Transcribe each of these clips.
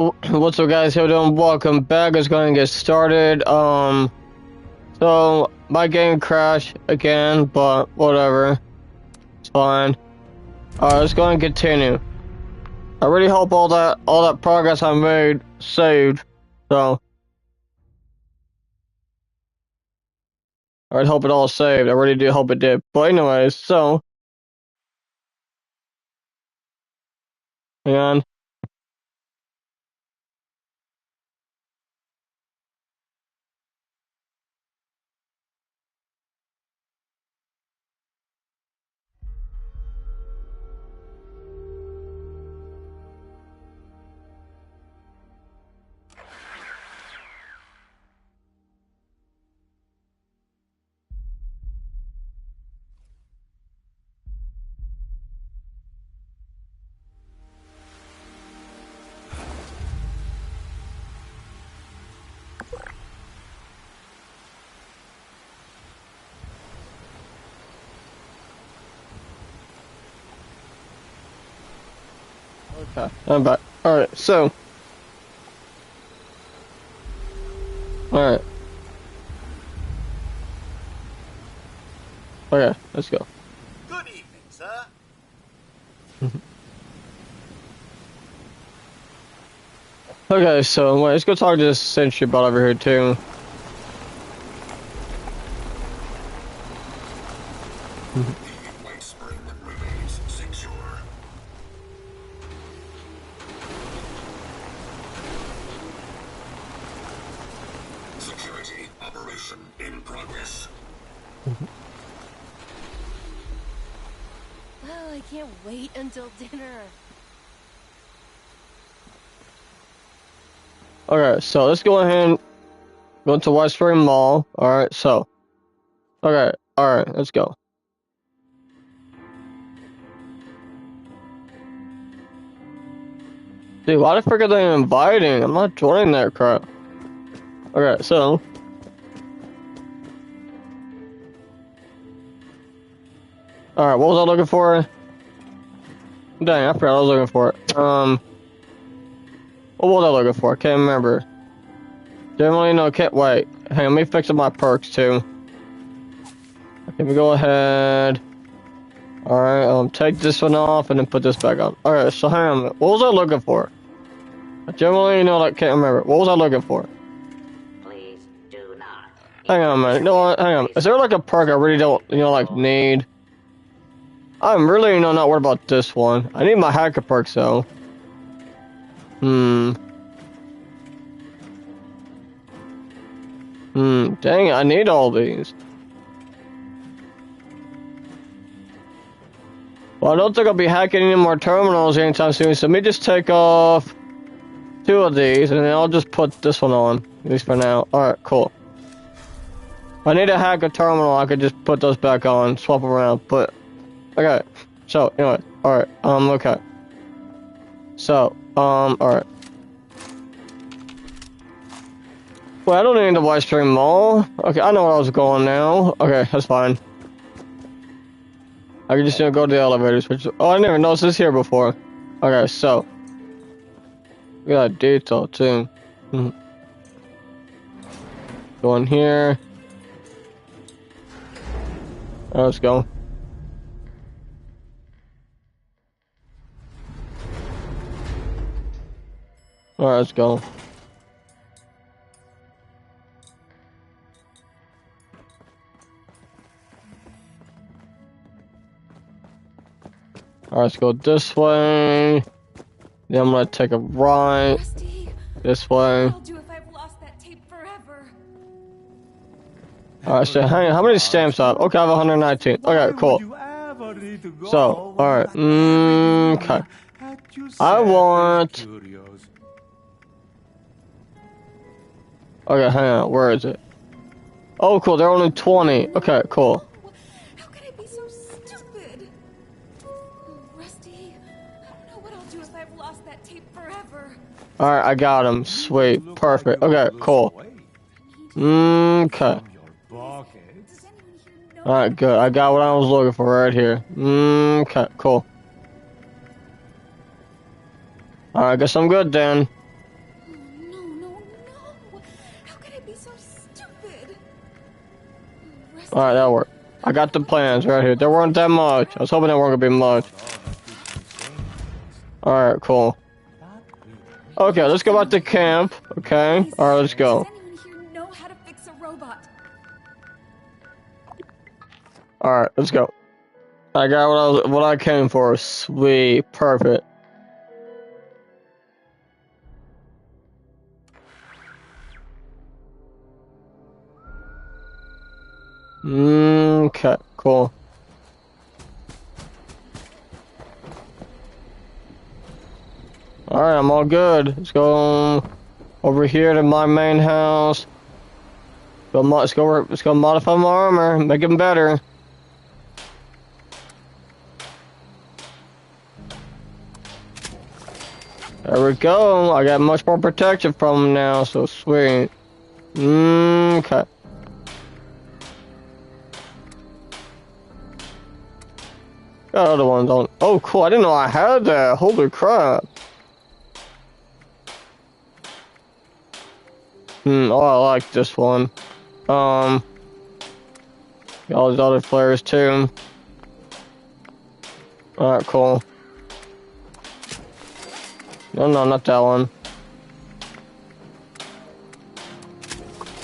What's up, guys? How you doing? Welcome back. It's going to get started. So my game crashed again, but whatever. It's fine. Let's go and continue. I really hope all that progress I made saved. So I really hope it all saved. I really do hope it did. But anyways, so hang on. Okay, I'm back. All right, so all right. Okay, let's go. Good evening, sir. Okay, so wait, let's go talk to this sentry bot over here too. The white spring remains secure. Security operation in progress. Oh, I can't wait until dinner. Okay, so let's go ahead and go to White Spring Mall. Alright, so. Okay, alright, let's go. Dude, why the frick are they inviting? I'm not joining that crap. Okay, so. Alright, what was I looking for? Dang, I forgot what I was looking for. What was I looking for? Can't remember. Generally, no, can't wait. Hey, let me fix up my perks too. Okay, we go ahead. Alright, take this one off and then put this back on. Alright, so hang on. What was I looking for? I generally, like, can't remember. What was I looking for? Please do not. Hang on, man. You know what? Hang on. Is there like a perk I really don't, like, need? I'm really, not worried about this one. I need my hacker perks, though. Dang it, I need all these. Well, I don't think I'll be hacking any more terminals anytime soon, so let me just take off 2 of these, and then I'll just put this one on, at least for now. Alright, cool. If I need to hack a terminal, I could just put those back on, swap them around, but... Okay, so, anyway, alright, okay. So, alright. Well, I don't need the White Spring Mall. Okay, I know where I was going now. Okay, that's fine. I can just go to the elevators, which... Oh, I never noticed this here before. Okay, so... We got a detail, too. Go in here. Let's go. Alright, let's go. Alright, let's go this way. Then I'm gonna take a right. Rusty, This way. what I'll do if I've lost that tape forever. Alright, so hang on. How many stamps I have? Okay, I have 119. Okay, cool. So, alright. Okay. I want... Okay, hang on. Where is it? Oh, cool. They're only 20. Okay, cool. How could I be so stupid? Rusty, I don't know what I'll do if I've lost that tape forever. Alright, I got him. Sweet. Perfect. Okay, cool. Okay. Does anyone here know? Alright, good. I got what I was looking for right here. Okay, cool. Alright, I guess I'm good then. Alright, that'll work. I got the plans right here. There weren't that much. I was hoping there weren't gonna be much. Alright, cool. Okay, let's go back to camp. Okay? Alright, let's go. Does anyone here know how to fix a robot? Alright, let's go. I got what I came for. Sweet. Perfect. Okay, cool. Alright, I'm all good. Let's go over here to my main house. Let's go modify my armor, make it better. There we go. I got much more protection from him now, so sweet. Okay. Got other ones on. Oh, cool. I didn't know I had that. Holy crap. Oh, I like this one. Got all these other flares too. Alright, cool. No, not that one.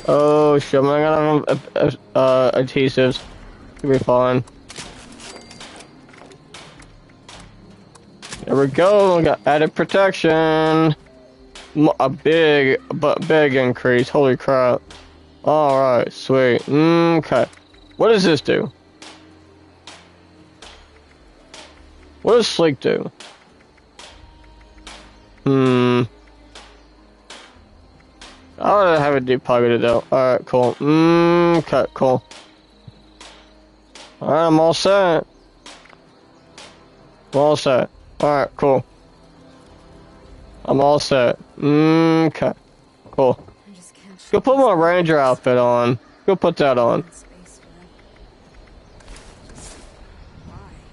Oh shit, man, I got adhesives. Should be fine. There we go, we got added protection. A big increase, holy crap. Alright, sweet. Okay. What does this do? What does Sleek do? I would have it deep-pocketed though. Alright, cool. Okay, cool. Alright, I'm all set. I'm all set. Alright, cool. I'm all set. Okay. Cool. Go put my ranger outfit on. Go put that on.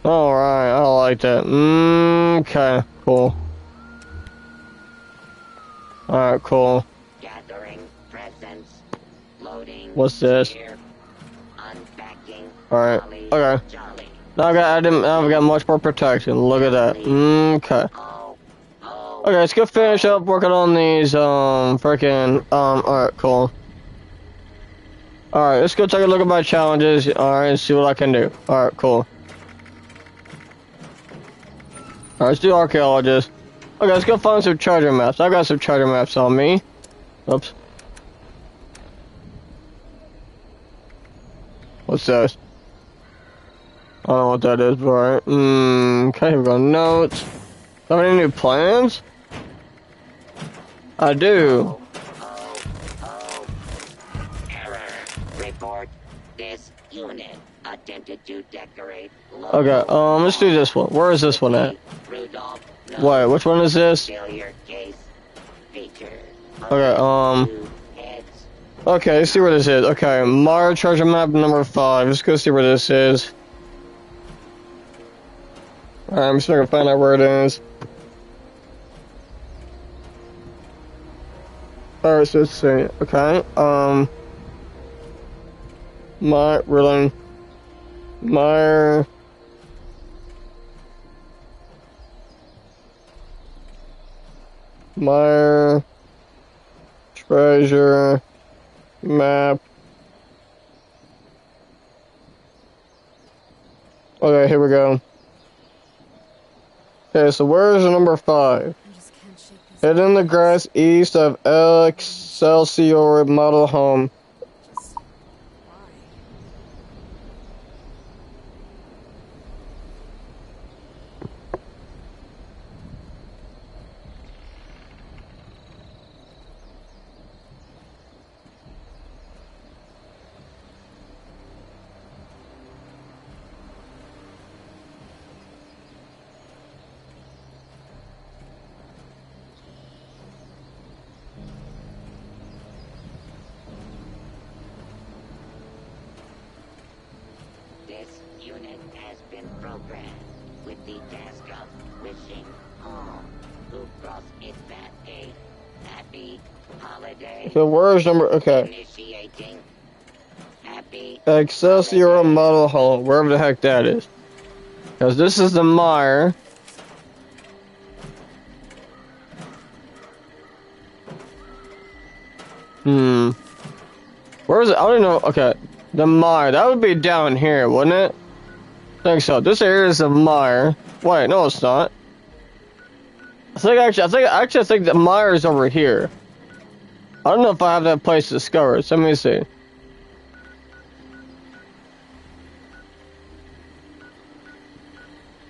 Alright, I like that. Okay, cool. Alright, cool. Gathering presents, loading. What's this? Gear, unpacking. Alright, Jolly, okay. jolly. Now I've got much more protection. Look at that. Okay. Okay, let's go finish up working on these, alright, cool. Alright, let's go take a look at my challenges, alright, and see what I can do. Alright, cool. Alright, let's do archaeologist. Okay, let's go find some treasure maps. I got some treasure maps on me. Oops. What's this? I don't know what that is, but alright. Okay, here we go. Notes. Have any new plans? I do. Error. Report. This unit attempted to decorate. Okay, let's do this one. Where is this one at? Rudolph. Wait, which one is this? Failure case. Feature. Okay, Heads. okay, let's see where this is. Okay, Mara treasure map number 5. Let's go see where this is. Alright, I'm just gonna find out where it is. Alright, so let's see. Okay, Meyer treasure map. Okay, here we go. Okay, so where's number 5? Head in the grass east of Excelsior Model Home. This unit has been programmed with the task of wishing all who cross its path a happy holiday. So where's number? Okay. Initiating happy Excelsior Model Home, wherever the heck that is. Because this is the mire. Where is it? I don't know. Okay. The mire. That would be down here, wouldn't it? I think so. This area is the mire. Wait, no, it's not. I think the mire is over here. I don't know if I have that place discovered. So let me see.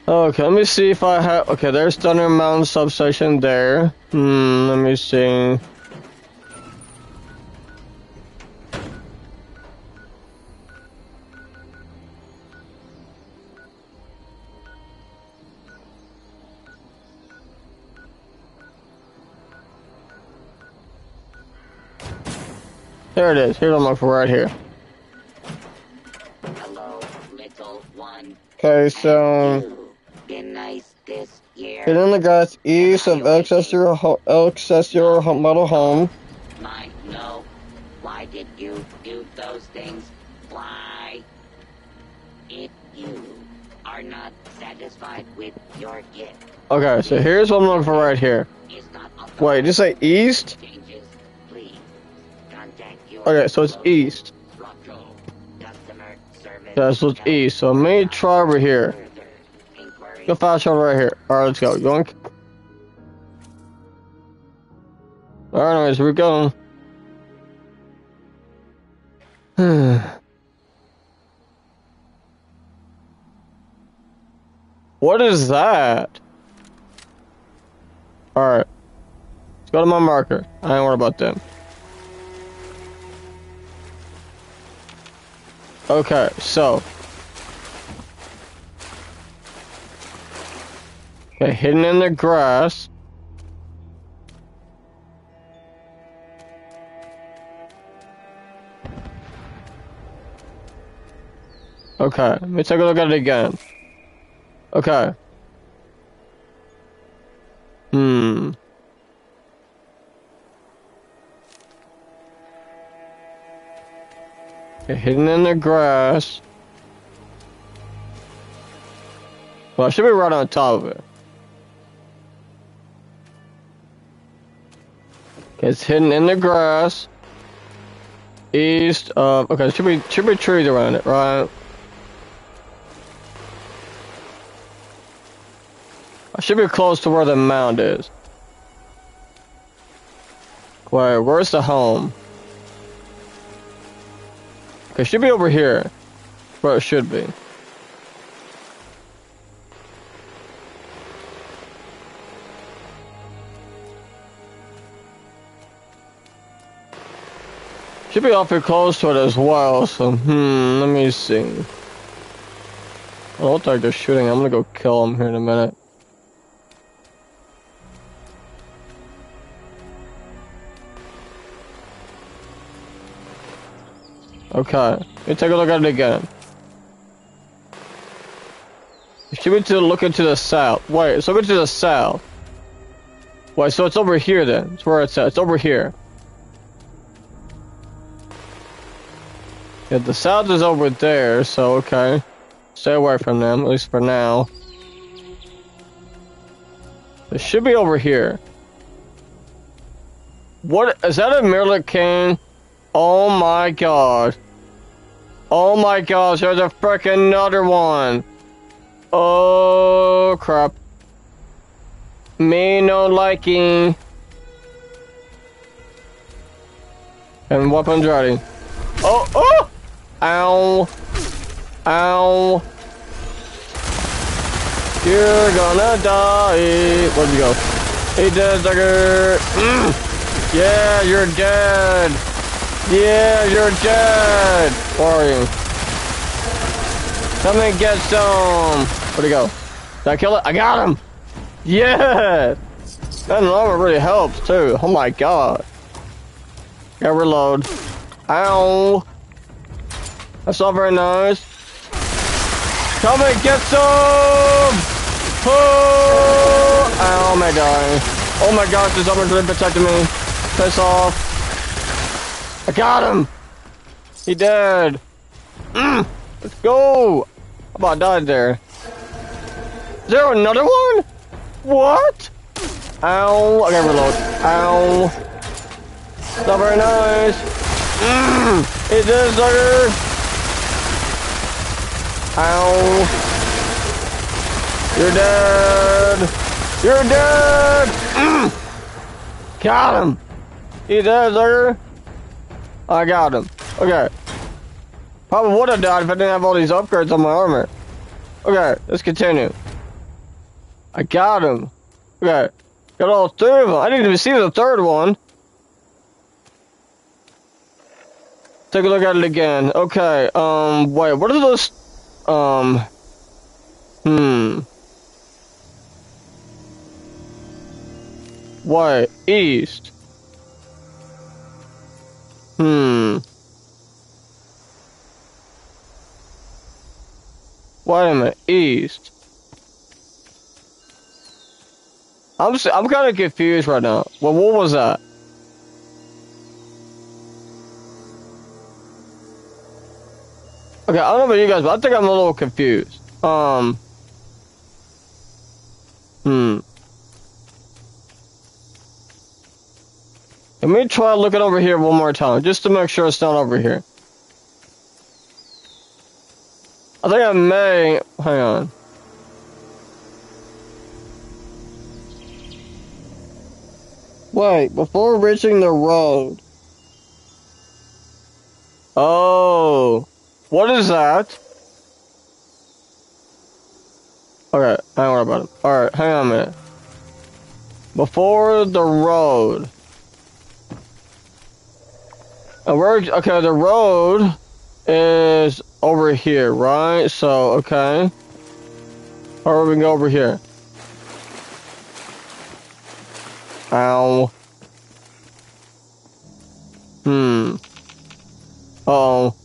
Okay, let me see if I have. Okay, there's Thunder Mountain substation there. Let me see. There it is. Here's what I'm looking for right here. Hello, little one. Okay, so Been nice this year. hidden in the grass east of Excelsior Model Home. No. Why did you do those things? Why? If you are not satisfied with your gift, Okay, so here's what I'm looking for right here. is not Wait, did you say east? changes, please contact your Okay, so it's east. Rocco customer service. Yeah, so it's east. So let me try over here. Further inquiry. Go fast travel right here. Alright, let's go. Yoink. Alright, anyways, here we go. What is that? Alright. Let's go to my marker. I ain't worried about them. Okay, so. Okay, hidden in the grass. Okay, let me take a look at it again. Okay. Okay, hidden in the grass. Well, I should be right on top of it. Okay, it's hidden in the grass. East of. Okay, there should be trees around it, right? I should be close to where the mound is. Wait, where's the home? Okay, it should be over here. Where it should be. Should be awfully close to it as well, so, let me see. I don't like they're shooting. I'm gonna go kill them here in a minute. Okay, let me take a look at it again. You should be looking to the south. Wait, it's looking to the south. Wait, so it's over here then. It's where it's at. It's over here. Yeah, the south is over there, so okay. Stay away from them, at least for now. It should be over here. What? Is that a Mirlic cane? Oh my god. Oh my gosh, there's a frickin' another one. Oh crap. Me no liking. And weapons ready. Oh, oh! Ow. Ow. You're gonna die. Where'd you go? He dead, sucker. Yeah, you're dead. Yeah, you're dead. Where are you? Come and get some. Where'd he go? Did I kill it? I got him. Yeah. That armor really helps too. Oh my god. Gotta reload. Ow. That's not very nice. Come and get some! Oh! Ow, my god. Oh my gosh, this armor's really protecting me. Piss off. I got him! He dead. Let's go! I about died there. Is there another one? What? Ow. I gotta reload. Ow. Not very nice. It is, sucker. Ow. You're dead. You're dead. Got him. He dead, sucker. I got him. Okay. Probably would have died if I didn't have all these upgrades on my armor. Okay, let's continue. I got him. Okay. Got all three of them. I didn't even see the third one. Take a look at it again. Okay, wait, what are those, Wait, east. Wait a minute, east. I'm kind of confused right now. Well, what was that? Okay, I don't know about you guys, but I think I'm a little confused. Let me try looking over here one more time, just to make sure it's not over here. I think I may... Hang on. Wait, before reaching the road. Oh. What is that? Okay, don't worry about it. Alright, hang on a minute. Before the road. And okay, the road is over here, right? So, okay. Or we can go over here. Ow. Uh-oh.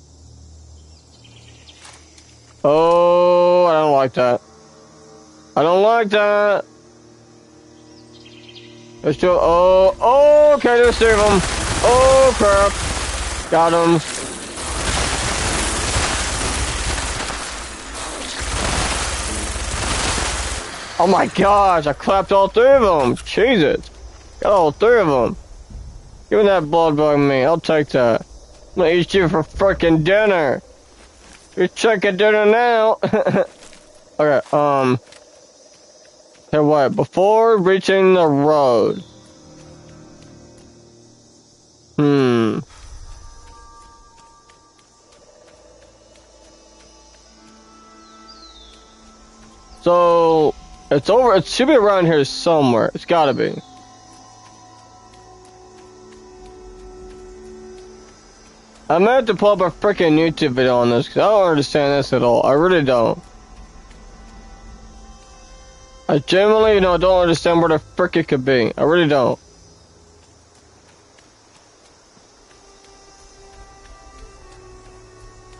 Oh, I don't like that. I don't like that. Let's do. Oh, okay, there's three of them. Oh, crap. Got him. Oh my gosh, I clapped all three of them. Jesus. Got all three of them. Give me that blood bug me. I'll take that. I'm gonna eat you for frickin' dinner. You're checking dinner now. Okay, hey, what? Before reaching the road. So, it's over. It should be around here somewhere. It's gotta be. I might have to pull up a freaking YouTube video on this because I don't understand this at all. I really don't. I genuinely, don't understand where the frick it could be. I really don't.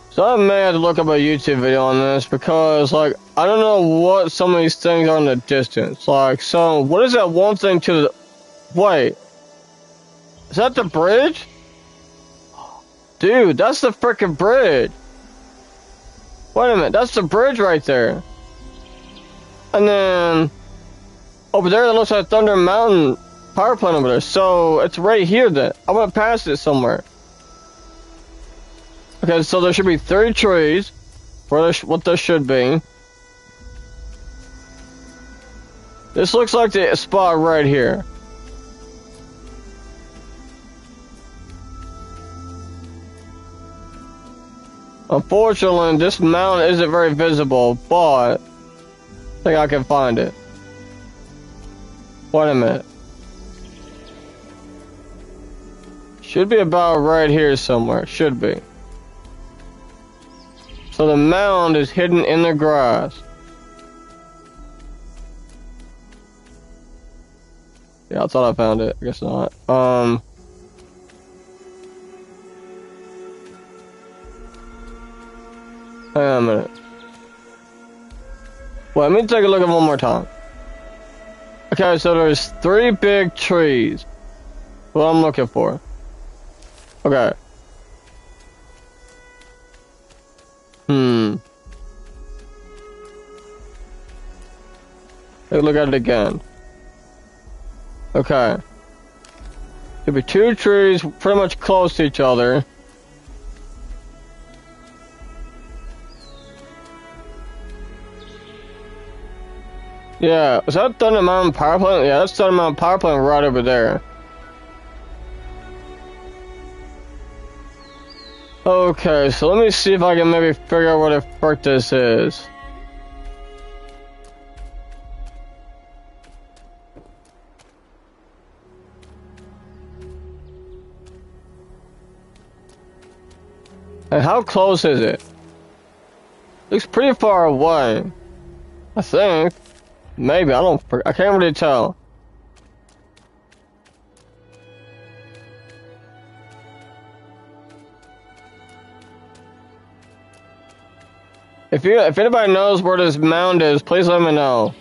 So I may have to look up a YouTube video on this because, like, I don't know what some of these things are in the distance. Like, so, what is that one thing to the... Wait. Is that the bridge? Dude, that's the frickin' bridge. Wait a minute, that's the bridge right there. And then over there, it looks like Thunder Mountain power plant over there. So it's right here then. I went past it somewhere. Okay, so there should be 3 trees. What there should be. This looks like the spot right here. Unfortunately, this mountain isn't very visible, but I think I can find it. Wait a minute. Should be about right here somewhere. Should be. So the mound is hidden in the grass. Yeah, I thought I found it. I guess not. Hang on a minute. Well, let me take a look at it one more time. Okay, so there's 3 big trees. What I'm looking for. Okay. Hmm. Take a look at it again. Okay. Could be two trees pretty much close to each other. Yeah, is that Thunder Mountain Power Plant? Yeah, that's Thunder Mountain Power Plant right over there. Okay, so let me see if I can maybe figure out what the frick this is. And how close is it? Looks pretty far away. I think. Maybe, I can't really tell. If anybody knows where this mound is, please let me know.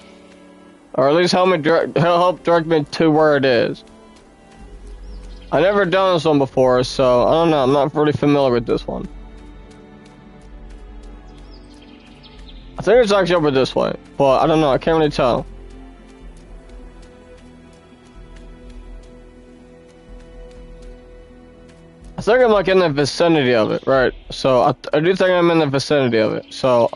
Or at least help direct me to where it is. I've never done this one before, so I don't know, I'm not really familiar with this one. I think it's actually over this way, but I don't know, I can't really tell. I think I'm like in the vicinity of it, right? So I do think I'm in the vicinity of it. So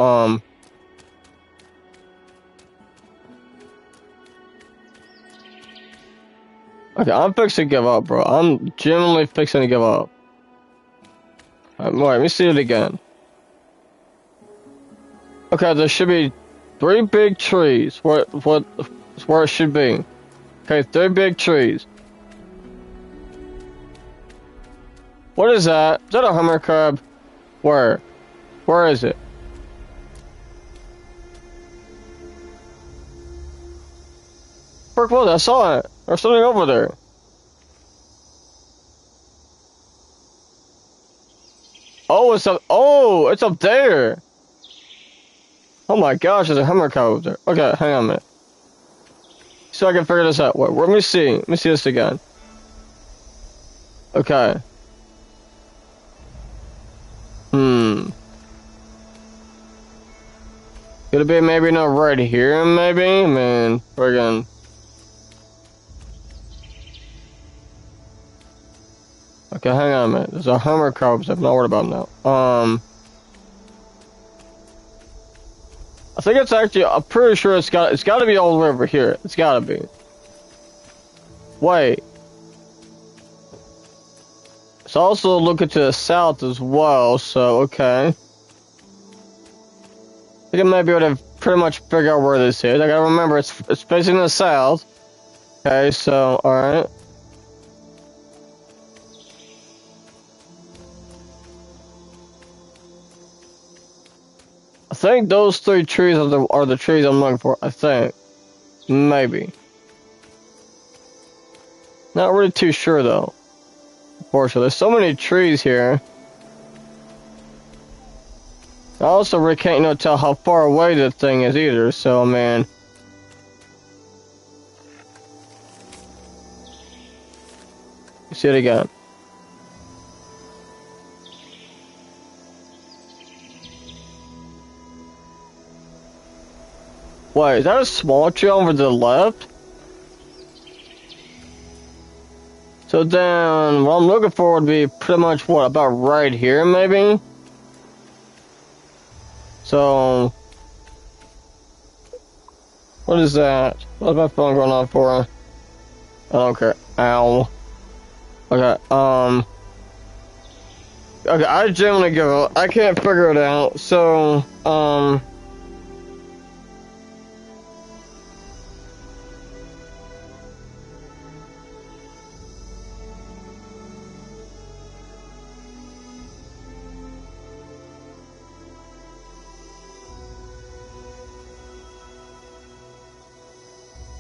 okay, I'm fixing to give up, bro. I'm genuinely fixing to give up. Wait, let me see it again. Okay, there should be 3 big trees. Where it should be. Okay, 3 big trees. What is that? Is that a Hummer crab? Where? Where is it? Frick, what? I saw it. There's something over there. Oh, it's up. Oh, it's up there. Oh my gosh, there's a Hummer crab over there. Okay, hang on a minute. So I can figure this out. Wait, let me see. Let me see this again. Okay. Could it be maybe not right here, maybe? I mean, friggin'. Okay, hang on a minute. There's a Hummer crab I'm not worried about now. I think it's actually, I'm pretty sure it's got to be all the way over here. It's got to be. Wait. It's also looking to the south as well, so okay. I think I might be able to pretty much figure out where this is. I gotta remember, it's facing the south. Okay, so, alright. I think those 3 trees are the trees I'm looking for, I think. Maybe. Not really too sure, though. Unfortunately, there's so many trees here. I also really can't tell how far away the thing is either, so man. You see it again. Wait, is that a small tree over to the left? So then, what I'm looking for would be pretty much what, about right here maybe? So, what is that? What's my phone going on for? I don't care. Ow. Okay, okay, I genuinely give up. I can't figure it out, so,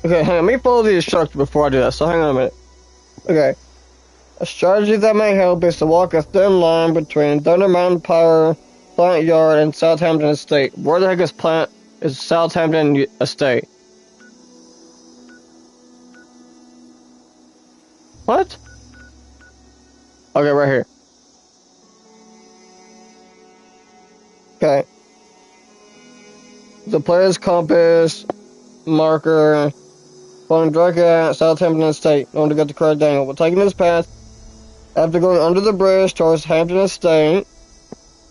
okay, hang on, let me follow the instructions before I do that, so hang on a minute. Okay. A strategy that may help is to walk a thin line between Thunder Mountain Power Plant Yard and Southampton Estate. Where the heck is Southampton Estate? What? Okay, right here. Okay. the player's compass marker pointing directly at Southampton Estate in order to get the correct angle. We're taking this path after going under the bridge towards Hampton Estate.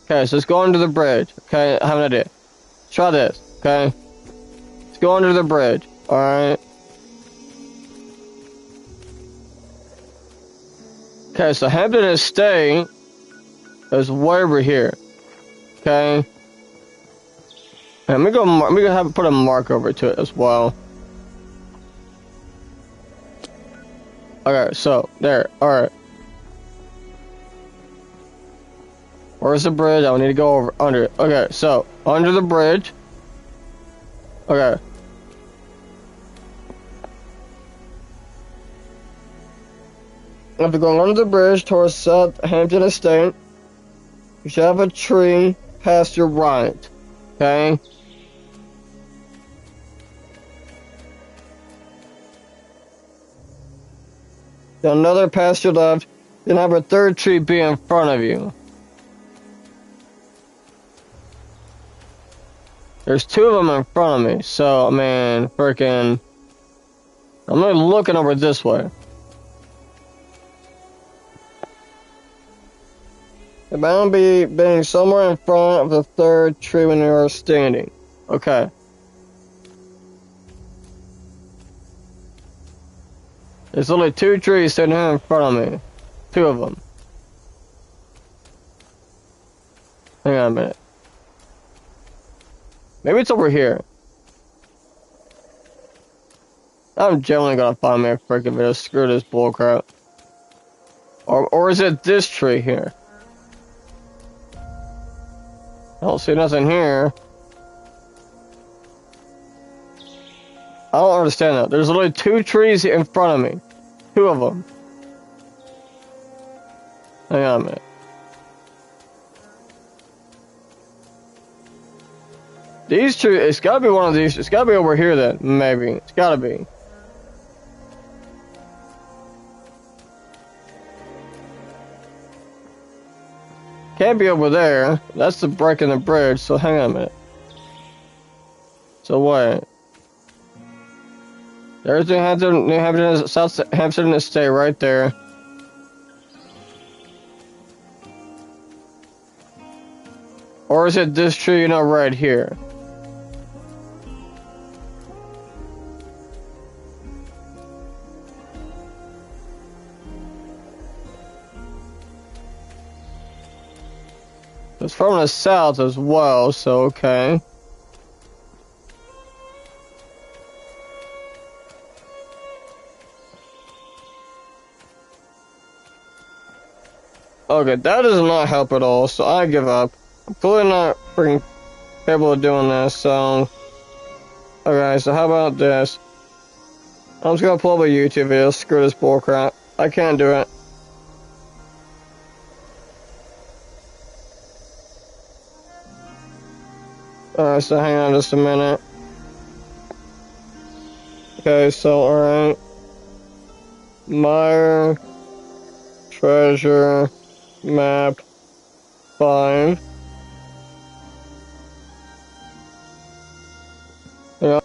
Okay, so let's go under the bridge. Okay, I have an idea. Try this, okay? Let's go under the bridge, alright? Okay, so Hampton Estate is way over here. Okay? Let me go put a mark over to it as well. Okay, so there, alright. Where's the bridge? I need to go over under it. Okay, so under the bridge. Okay. After going under the bridge towards Southampton Estate, you should have a tree past your right. Okay? Then another past your left, then have a third tree be in front of you. There's two of them in front of me, so, man, freaking... I'm not looking over this way. It might be being somewhere in front of the third tree when you are standing. Okay. There's only two trees sitting here in front of me. Two of them. Hang on a minute. Maybe it's over here. I'm generally gonna find me a freaking video. Screw this bullcrap. Or is it this tree here? I don't see nothing here. I don't understand that. There's literally two trees in front of me. Two of them. Hang on a minute. These trees, it's gotta be one of these. It's gotta be over here then, maybe. It's gotta be. Can't be over there. That's the break in the bridge, so hang on a minute. So wait. There's New Hampton, Southampton Estate right there. Or is it this tree, right here? It's from the south as well, so okay. Okay, that does not help at all, so I give up. I'm clearly not freaking capable of doing this, so... Okay, so how about this? I'm just gonna pull up a YouTube video, screw this bullcrap. I can't do it. Alright, so hang on just a minute. Okay, so alright. Meyer Treasure Map 5. Yeah.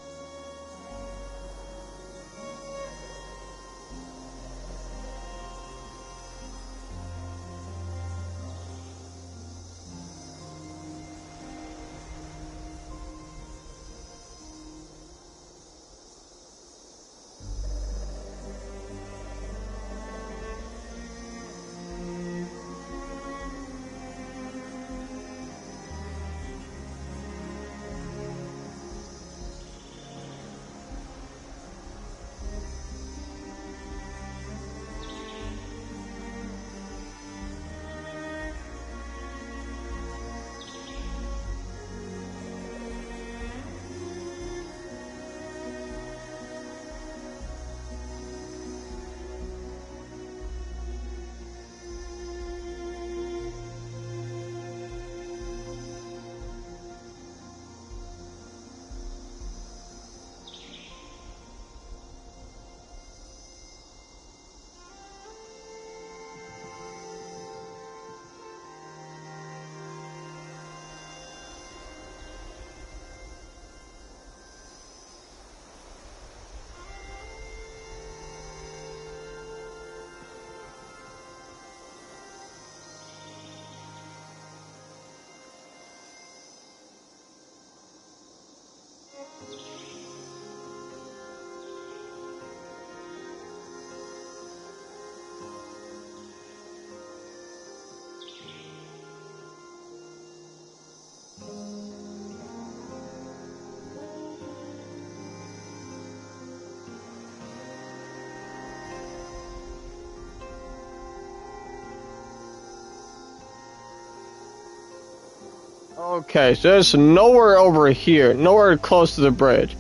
Okay, so there's nowhere over here. Nowhere close to the bridge.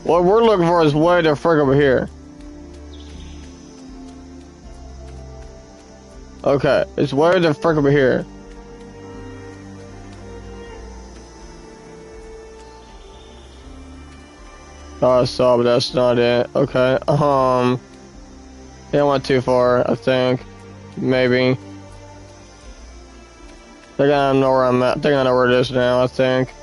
What we're looking for is way the frick over here. Okay, it's way the frick over here. Oh, I saw, but that's not it. Okay, yeah, I went too far, I think. Maybe. I think I know where I'm at. I think I know where it is now, I think.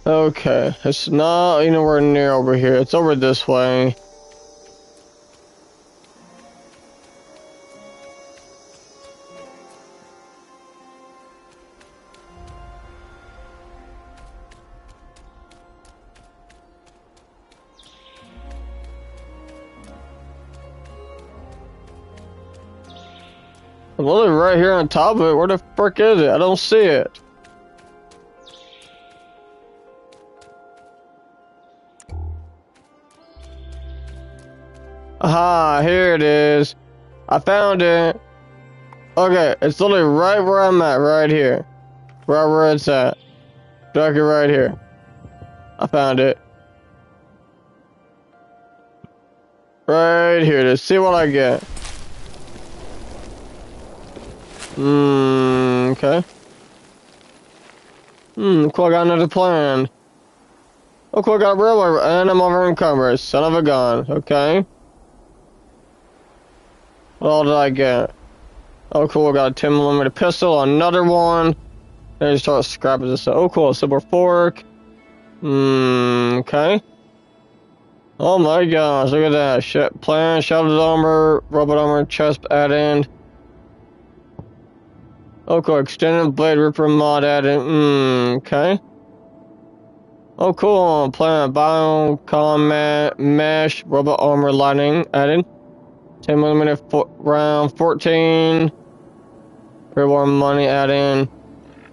Okay, it's not anywhere near over here. It's over this way. I'm literally right here on top of it. Where the frick is it? I don't see it. Aha, here it is. I found it. Okay, it's literally right where I'm at, right here. Right where it's at. Directly right here. I found it. Right here. Let's see what I get. Okay. Cool, I got another plan. Oh, cool, I got a railway, and I'm over encumbered. Son of a gun. Okay. What all did I get? Oh, cool, I got a 10mm pistol, another one. Then I just start scrapping this stuff. Oh, cool, a silver fork. Okay. Oh my gosh, look at that. Plan, shattered armor, robot armor, chest add-in. Oh, cool, extended blade ripper mod add-in. Okay. Oh, cool, plan, bio, combat, mesh, robot armor lighting add-in. 10mm round, 14. Reward money add-in.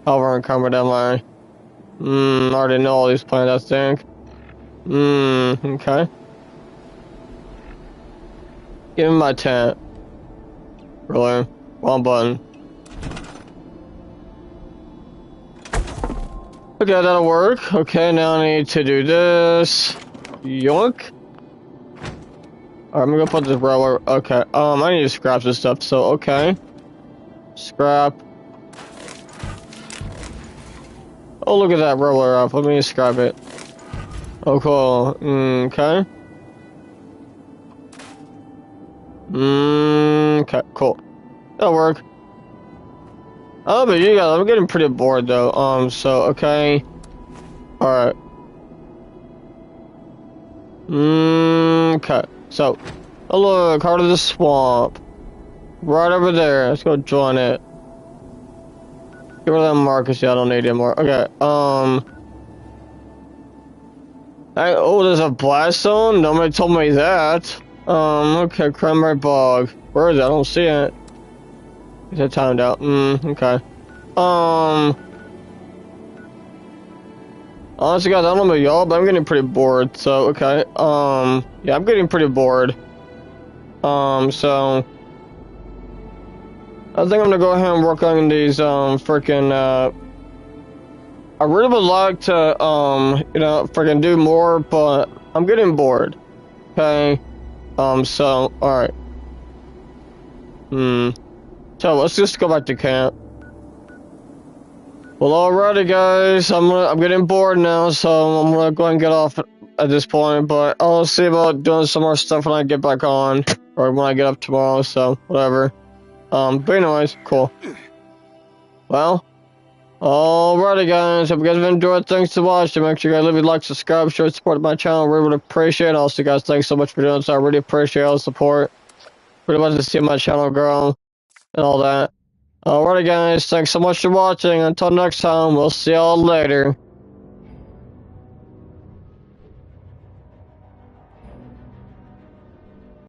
However, encumbered deadline. I already know all these plans, I think. Okay. Give me my tent. Really? Wrong button. Okay, that'll work. Okay, now I need to do this. Yoink. Alright, I'm gonna put this railway. Okay, I need to scrap this stuff, so okay. Scrap. Oh, look at that roller up. Let me scrap it. Oh, cool. Okay. Okay, cool. That'll work. Oh, but you guys, I'm getting pretty bored though. So, okay. Alright. Okay. So, oh look, Heart of the Swamp. Right over there. Let's go join it. Get rid of that Marcus. Yeah, I don't need it anymore. Okay, oh, there's a blast zone? Nobody told me that. Okay, Cranberry Bog. Where is it? I don't see it. Is it timed out? Okay. Honestly, guys, I don't know about y'all, but I'm getting pretty bored, so, okay. Yeah, I'm getting pretty bored. So... I think I'm gonna go ahead and work on these, freaking, I really would like to, you know, freaking do more, but I'm getting bored. Okay? So, alright. So, let's just go back to camp. Well, alrighty, guys. I'm getting bored now, so I'm gonna go ahead and get off at this point, but I'll see about doing some more stuff when I get back on, or when I get up tomorrow, so, whatever. But anyways, cool. Well, alrighty guys, hope you guys have enjoyed. Thanks for watching. Make sure you guys leave a like, subscribe, show support my channel. Really would appreciate it. Also, guys, thanks so much for doing so. I really appreciate all the support. Really want to see my channel grow and all that. Alrighty guys, thanks so much for watching. Until next time, we'll see y'all later.